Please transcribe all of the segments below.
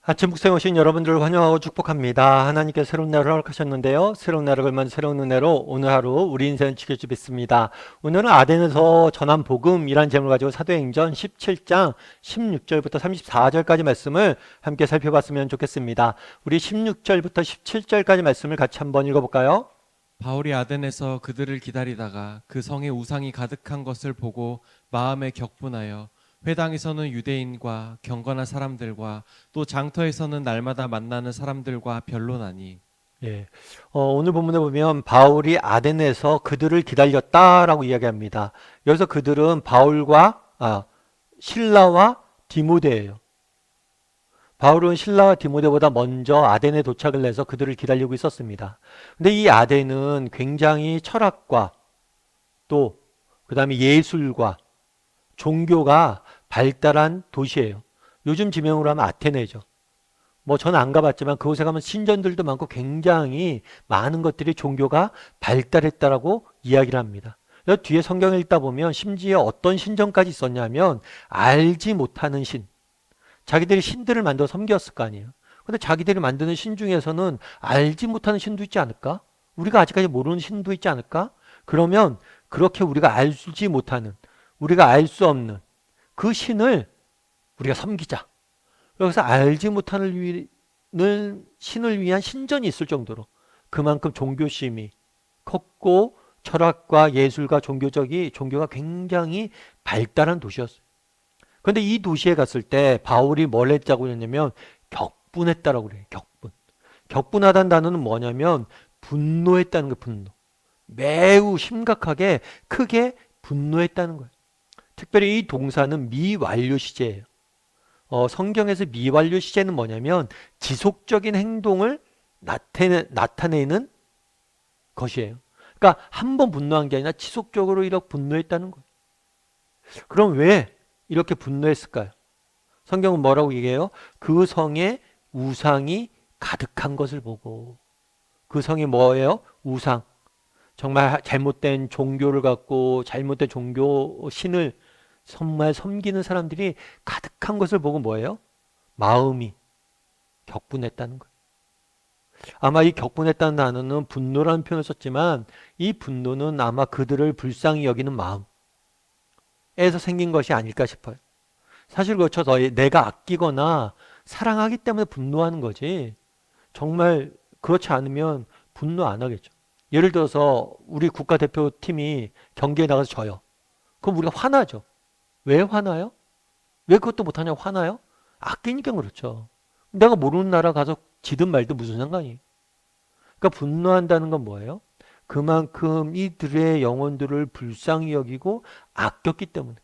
아침 묵상에 오신 여러분들을 환영하고 축복합니다. 하나님께 새로운 날을 허락하셨는데요. 새로운 날을 걸면 새로운 은혜로 오늘 하루 우리 인생을 지켜주겠습니다. 오늘은 아덴에서 전한 복음이란 제목을 가지고 사도행전 17장 16절부터 34절까지 말씀을 함께 살펴봤으면 좋겠습니다. 우리 16절부터 17절까지 말씀을 같이 한번 읽어볼까요? 바울이 아덴에서 그들을 기다리다가 그 성에 우상이 가득한 것을 보고 마음에 격분하여 회당에서는 유대인과 경건한 사람들과 또 장터에서는 날마다 만나는 사람들과 변론하니. 예. 오늘 본문에 보면 바울이 아덴에서 그들을 기다렸다라고 이야기합니다. 여기서 그들은 실라와 디모데예요. 바울은 실라와 디모데보다 먼저 아덴에 도착을 해서 그들을 기다리고 있었습니다. 근데 이 아덴은 굉장히 철학과 또 그다음에 예술과 종교가 발달한 도시예요. 요즘 지명으로 하면 아테네죠. 뭐 저는 안 가봤지만 그곳에 가면 신전들도 많고 굉장히 많은 것들이 종교가 발달했다라고 이야기를 합니다. 여기 뒤에 성경을 읽다 보면 심지어 어떤 신전까지 있었냐면 알지 못하는 신, 자기들이 신들을 만들어 섬겼을 거 아니에요. 근데 자기들이 만드는 신 중에서는 알지 못하는 신도 있지 않을까? 우리가 아직까지 모르는 신도 있지 않을까? 그러면 그렇게 우리가 알지 못하는, 우리가 알 수 없는 그 신을 우리가 섬기자. 여기서 알지 못하는 신을 위한 신전이 있을 정도로 그만큼 종교심이 컸고 철학과 예술과 종교가 굉장히 발달한 도시였어요. 그런데 이 도시에 갔을 때 바울이 뭘 했다고 했냐면 격분했다라고 그래요. 격분. 격분하다는 단어는 뭐냐면 분노했다는 거예요. 분노. 매우 심각하게 크게 분노했다는 거예요. 특별히 이 동사는 미완료 시제예요. 성경에서 미완료 시제는 뭐냐면 지속적인 행동을 나타내는 것이에요. 그러니까 한 번 분노한 게 아니라 지속적으로 이렇게 분노했다는 거예요. 그럼 왜 이렇게 분노했을까요? 성경은 뭐라고 얘기해요? 그 성에 우상이 가득한 것을 보고. 그 성이 뭐예요? 우상. 정말 잘못된 종교를 갖고 잘못된 종교 신을 정말 섬기는 사람들이 가득한 것을 보고 뭐예요? 마음이 격분했다는 거예요. 아마 이 격분했다는 단어는 분노라는 표현을 썼지만 이 분노는 아마 그들을 불쌍히 여기는 마음에서 생긴 것이 아닐까 싶어요. 사실 그렇죠. 내가 아끼거나 사랑하기 때문에 분노하는 거지. 정말 그렇지 않으면 분노 안 하겠죠. 예를 들어서 우리 국가대표팀이 경기에 나가서 져요. 그럼 우리가 화나죠. 왜 화나요? 왜 그것도 못하냐고 화나요? 아끼니까 그렇죠. 내가 모르는 나라 가서 지든 말든 무슨 상관이에요? 그러니까 분노한다는 건 뭐예요? 그만큼 이들의 영혼들을 불쌍히 여기고 아꼈기 때문에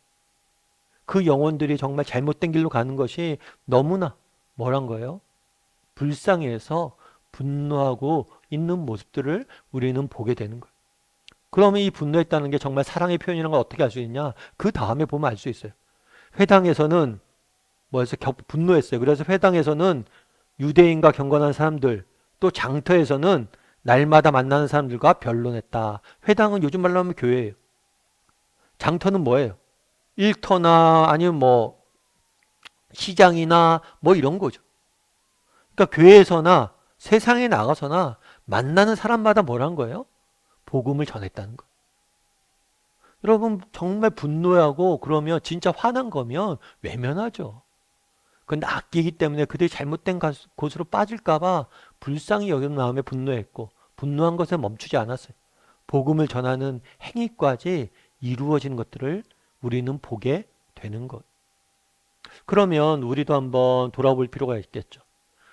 그 영혼들이 정말 잘못된 길로 가는 것이 너무나 뭐란 거예요? 불쌍해서 분노하고 있는 모습들을 우리는 보게 되는 거예요. 그러면 이 분노했다는 게 정말 사랑의 표현이라는 걸 어떻게 알 수 있냐? 그 다음에 보면 알 수 있어요. 회당에서는 뭐해서 분노했어요. 그래서 회당에서는 유대인과 경건한 사람들, 또 장터에서는 날마다 만나는 사람들과 변론했다. 회당은 요즘 말로 하면 교회예요. 장터는 뭐예요? 일터나 아니면 뭐 시장이나 뭐 이런 거죠. 그러니까 교회에서나 세상에 나가서나 만나는 사람마다 뭐란 거예요? 복음을 전했다는 거예요. 여러분 정말 분노하고 그러면 진짜 화난 거면 외면하죠. 근데 아끼기 때문에 그들이 잘못된 곳으로 빠질까봐 불쌍히 여기는 마음에 분노했고 분노한 것에 멈추지 않았어요. 복음을 전하는 행위까지 이루어지는 것들을 우리는 보게 되는 것. 그러면 우리도 한번 돌아볼 필요가 있겠죠.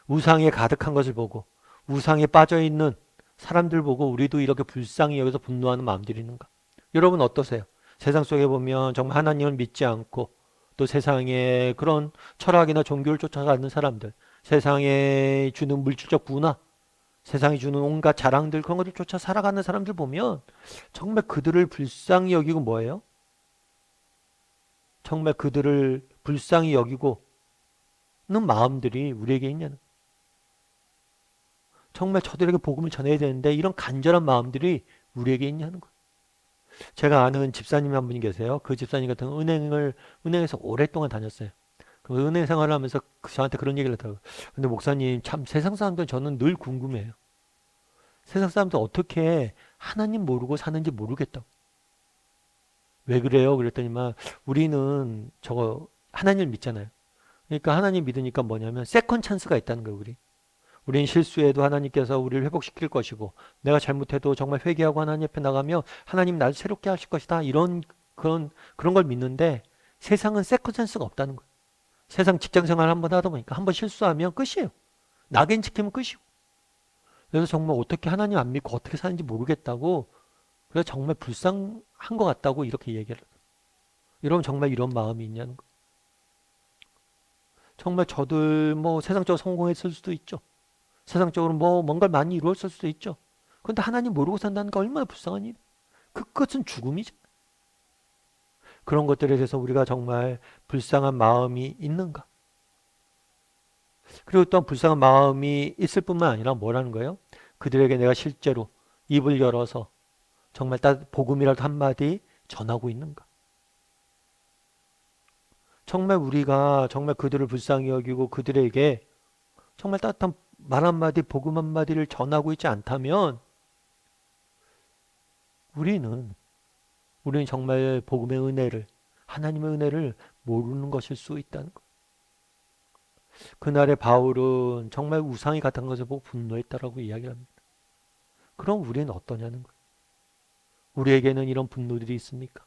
우상에 가득한 것을 보고 우상에 빠져있는 사람들 보고 우리도 이렇게 불쌍히 여기서 분노하는 마음들이 있는가? 여러분 어떠세요? 세상 속에 보면 정말 하나님을 믿지 않고 또 세상에 그런 철학이나 종교를 쫓아가는 사람들, 세상에 주는 물질적 부나 세상이 주는 온갖 자랑들 그런 것을 쫓아 살아가는 사람들 보면 정말 그들을 불쌍히 여기고 뭐예요? 정말 그들을 불쌍히 여기고는 마음들이 우리에게 있냐는 정말 저들에게 복음을 전해야 되는데 이런 간절한 마음들이 우리에게 있냐는 거예요. 제가 아는 집사님 한 분이 계세요. 그 집사님 같은 은행에서 오랫동안 다녔어요. 그 은혜 생활을 하면서 저한테 그런 얘기를 하더라고요. 근데 목사님, 참 세상 사람들은 저는 늘 궁금해요. 세상 사람들 어떻게 하나님 모르고 사는지 모르겠다고. 왜 그래요? 그랬더니만 우리는 저거 하나님을 믿잖아요. 그러니까 하나님 믿으니까 뭐냐면 세컨 찬스가 있다는 거예요, 우리. 우린 실수해도 하나님께서 우리를 회복시킬 것이고 내가 잘못해도 정말 회개하고 하나님 앞에 나가면 하나님 나를 새롭게 하실 것이다. 이런 그런 걸 믿는데 세상은 세컨 찬스가 없다는 거예요. 세상 직장 생활 한번 하다 보니까 한번 실수하면 끝이에요. 낙인 찍히면 끝이고. 그래서 정말 어떻게 하나님 안 믿고 어떻게 사는지 모르겠다고 그래서 정말 불쌍한 것 같다고 이렇게 얘기를 해요. 여러분 정말 이런 마음이 있냐는 거. 정말 저들 뭐 세상적으로 성공했을 수도 있죠. 세상적으로 뭐 뭔가를 많이 이루었을 수도 있죠. 그런데 하나님 모르고 산다는 게 얼마나 불쌍한 일. 그것은 죽음이죠. 그런 것들에 대해서 우리가 정말 불쌍한 마음이 있는가? 그리고 또한 불쌍한 마음이 있을 뿐만 아니라 뭐라는 거예요? 그들에게 내가 실제로 입을 열어서 정말 복음이라도 한마디 전하고 있는가? 정말 우리가 정말 그들을 불쌍히 여기고 그들에게 정말 따뜻한 말 한마디, 복음 한마디를 전하고 있지 않다면 우리는 정말 복음의 은혜를, 하나님의 은혜를 모르는 것일 수 있다는 것. 그날의 바울은 정말 우상이 같은 것을 보고 분노했다라고 이야기를 합니다. 그럼 우리는 어떠냐는 거예요. 우리에게는 이런 분노들이 있습니까?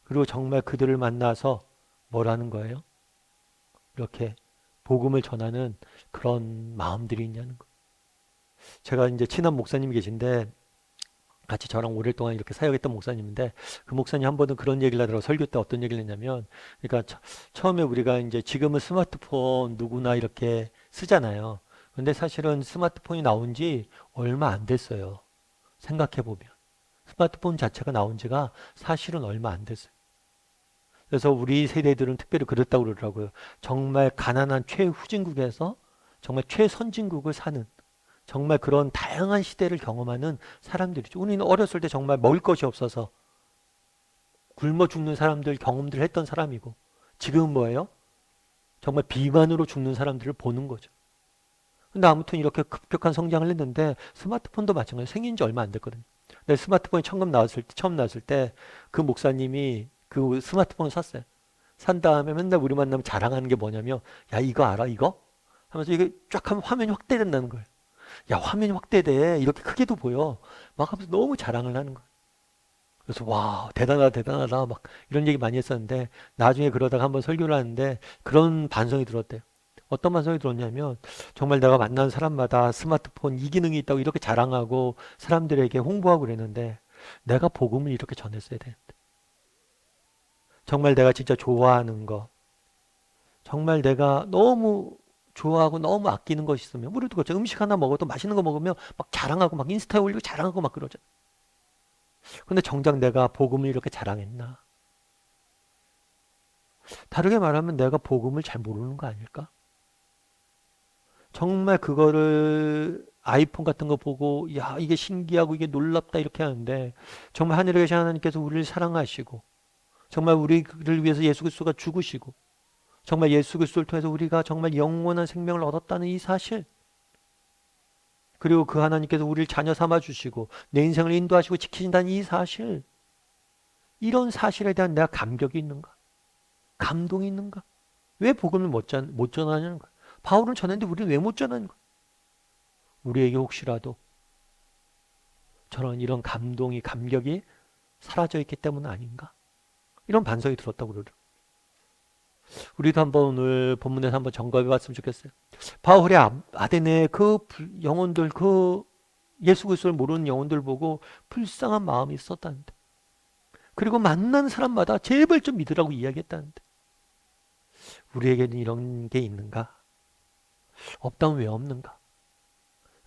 그리고 정말 그들을 만나서 뭐라는 거예요? 이렇게 복음을 전하는 그런 마음들이 있냐는 거예요. 제가 이제 친한 목사님이 계신데 같이 저랑 오랫동안 이렇게 사역했던 목사님인데 그 목사님 한 번은 그런 얘기를 하더라고요. 설교 때 어떤 얘기를 했냐면 그러니까 처음에 우리가 이제 지금은 스마트폰 누구나 이렇게 쓰잖아요. 근데 사실은 스마트폰이 나온 지 얼마 안 됐어요. 생각해 보면. 스마트폰 자체가 나온 지가 사실은 얼마 안 됐어요. 그래서 우리 세대들은 특별히 그렇다고 그러더라고요. 정말 가난한 최후진국에서 정말 최선진국을 사는 정말 그런 다양한 시대를 경험하는 사람들이죠. 우리는 어렸을 때 정말 먹을 것이 없어서 굶어 죽는 사람들 경험들을 했던 사람이고 지금은 뭐예요? 정말 비만으로 죽는 사람들을 보는 거죠. 근데 아무튼 이렇게 급격한 성장을 했는데 스마트폰도 마찬가지로 생긴 지 얼마 안 됐거든요. 근데 스마트폰이 처음 나왔을 때 그 목사님이 그 스마트폰을 샀어요. 산 다음에 맨날 우리 만나면 자랑하는 게 뭐냐면 야 이거 알아 이거? 하면서 이게 쫙 하면 화면이 확대된다는 거예요. 야 화면이 확대돼 이렇게 크게도 보여 막 하면서 너무 자랑을 하는 거예요. 그래서 와 대단하다 대단하다 막 이런 얘기 많이 했었는데 나중에 그러다가 한번 설교를 하는데 그런 반성이 들었대요. 어떤 반성이 들었냐면 정말 내가 만난 사람마다 스마트폰 이 기능이 있다고 이렇게 자랑하고 사람들에게 홍보하고 그랬는데 내가 복음을 이렇게 전했어야 되는데 정말 내가 진짜 좋아하는 거 정말 내가 너무 좋아하고 너무 아끼는 것이 있으면 우리도 그렇죠. 음식 하나 먹어도 맛있는 거 먹으면 막 자랑하고 막 인스타에 올리고 자랑하고 막 그러죠. 근데 정작 내가 복음을 이렇게 자랑했나? 다르게 말하면 내가 복음을 잘 모르는 거 아닐까? 정말 그거를 아이폰 같은 거 보고 야 이게 신기하고 이게 놀랍다 이렇게 하는데 정말 하늘에 계신 하나님께서 우리를 사랑하시고 정말 우리를 위해서 예수 그리스도가 죽으시고 정말 예수 그리스도를 통해서 우리가 정말 영원한 생명을 얻었다는 이 사실 그리고 그 하나님께서 우리를 자녀 삼아 주시고 내 인생을 인도하시고 지키신다는 이 사실 이런 사실에 대한 내가 감격이 있는가? 감동이 있는가? 왜 복음을 못 전하냐는 거야. 바울은 전했는데 우리는 왜 못 전하는 거야? 우리에게 혹시라도 저런 이런 감격이 사라져 있기 때문 아닌가? 이런 반성이 들었다고 그러더라고요. 우리도 한번 오늘 본문에서 한번 점검해 봤으면 좋겠어요. 바울의 아덴의 그 영혼들, 그 예수 그리스도를 모르는 영혼들 보고 불쌍한 마음이 있었다는데. 그리고 만난 사람마다 제발 좀 믿으라고 이야기했다는데. 우리에게는 이런 게 있는가? 없다면 왜 없는가?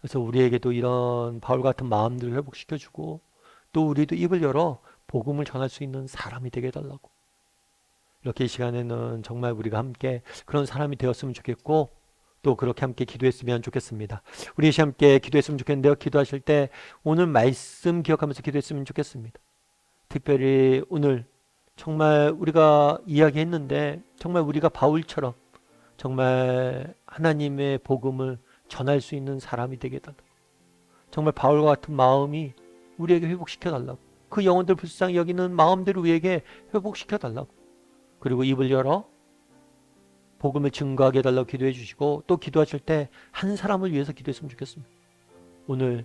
그래서 우리에게도 이런 바울 같은 마음들을 회복시켜주고 또 우리도 입을 열어 복음을 전할 수 있는 사람이 되게 해달라고. 이렇게 이 시간에는 정말 우리가 함께 그런 사람이 되었으면 좋겠고 또 그렇게 함께 기도했으면 좋겠습니다. 우리 함께 기도했으면 좋겠는데요. 기도하실 때 오늘 말씀 기억하면서 기도했으면 좋겠습니다. 특별히 오늘 정말 우리가 이야기했는데 정말 우리가 바울처럼 정말 하나님의 복음을 전할 수 있는 사람이 되게 해달라고. 정말 바울과 같은 마음이 우리에게 회복시켜 달라고. 그 영혼들 불쌍히 여기는 마음대로 우리에게 회복시켜 달라고. 그리고 입을 열어 복음을 증거하게 해달라고 기도해 주시고, 또 기도하실 때 한 사람을 위해서 기도했으면 좋겠습니다. 오늘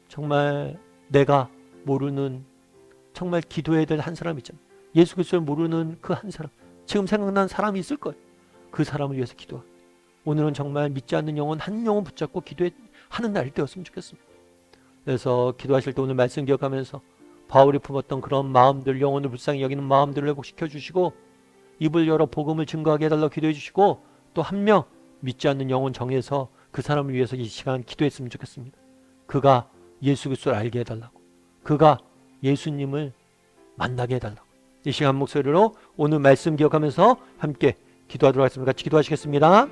정말 내가 모르는 정말 기도해야 될 한 사람 있잖아요. 예수 그리스도를 모르는 그 한 사람, 지금 생각나는 사람이 있을 거예요. 그 사람을 위해서 기도하. 오늘은 정말 믿지 않는 영혼 한 영혼 붙잡고 기도하는 날이 되었으면 좋겠습니다. 그래서 기도하실 때 오늘 말씀 기억하면서 바울이 품었던 그런 마음들, 영혼을 불쌍히 여기는 마음들을 회복시켜 주시고, 입을 열어 복음을 증거하게 해달라고 기도해 주시고, 또 한 명 믿지 않는 영혼 정해서 그 사람을 위해서 이 시간 기도했으면 좋겠습니다. 그가 예수 그리스도를 알게 해달라고, 그가 예수님을 만나게 해달라고. 이 시간 목소리로 오늘 말씀 기억하면서 함께 기도하도록 하겠습니다. 같이 기도하시겠습니다.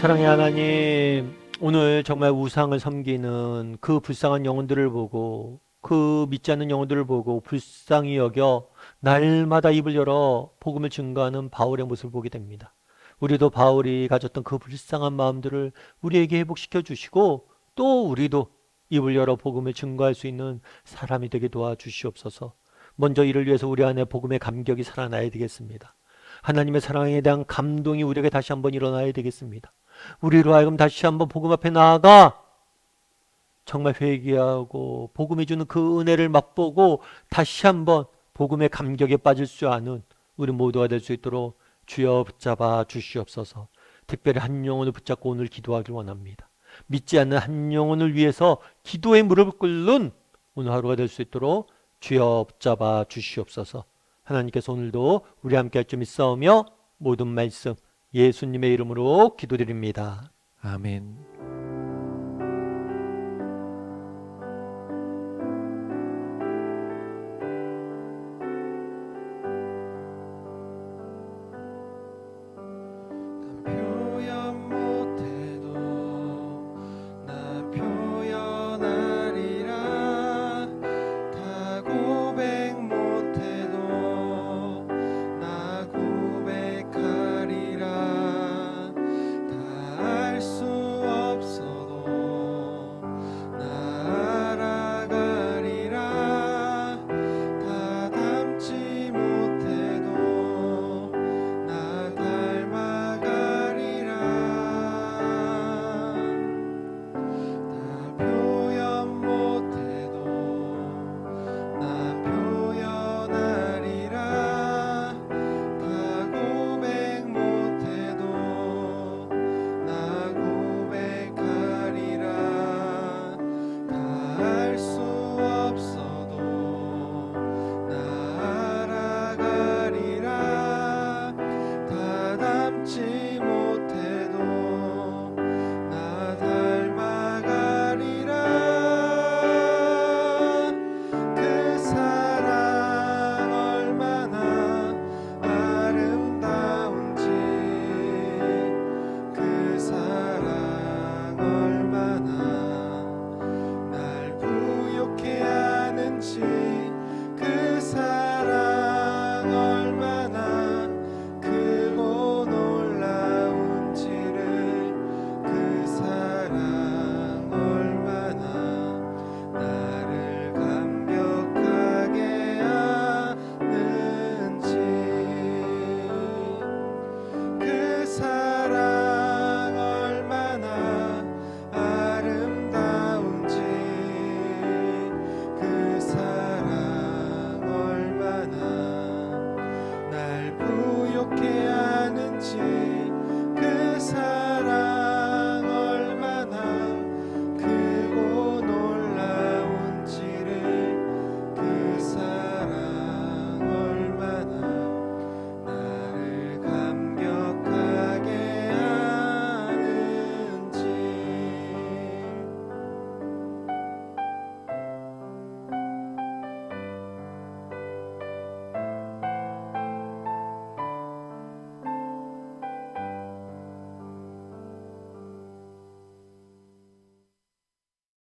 사랑의 하나님, 오늘 정말 우상을 섬기는 그 불쌍한 영혼들을 보고, 그 믿지 않는 영혼들을 보고 불쌍히 여겨 날마다 입을 열어 복음을 증거하는 바울의 모습을 보게 됩니다. 우리도 바울이 가졌던 그 불쌍한 마음들을 우리에게 회복시켜 주시고, 또 우리도 입을 열어 복음을 증거할 수 있는 사람이 되게 도와주시옵소서. 먼저 이를 위해서 우리 안에 복음의 감격이 살아나야 되겠습니다. 하나님의 사랑에 대한 감동이 우리에게 다시 한번 일어나야 되겠습니다. 우리로 하여금 다시 한번 복음 앞에 나아가 정말 회개하고 복음이 주는 그 은혜를 맛보고 다시 한번 복음의 감격에 빠질 수 아는 우리 모두가 될 수 있도록 주여 붙잡아 주시옵소서. 특별히 한 영혼을 붙잡고 오늘 기도하길 원합니다. 믿지 않는 한 영혼을 위해서 기도의 무릎을 꿇는 오늘 하루가 될 수 있도록 주여 붙잡아 주시옵소서. 하나님께서 오늘도 우리 함께 할 줄 믿사오며 모든 말씀 예수님의 이름으로 기도드립니다. 아멘.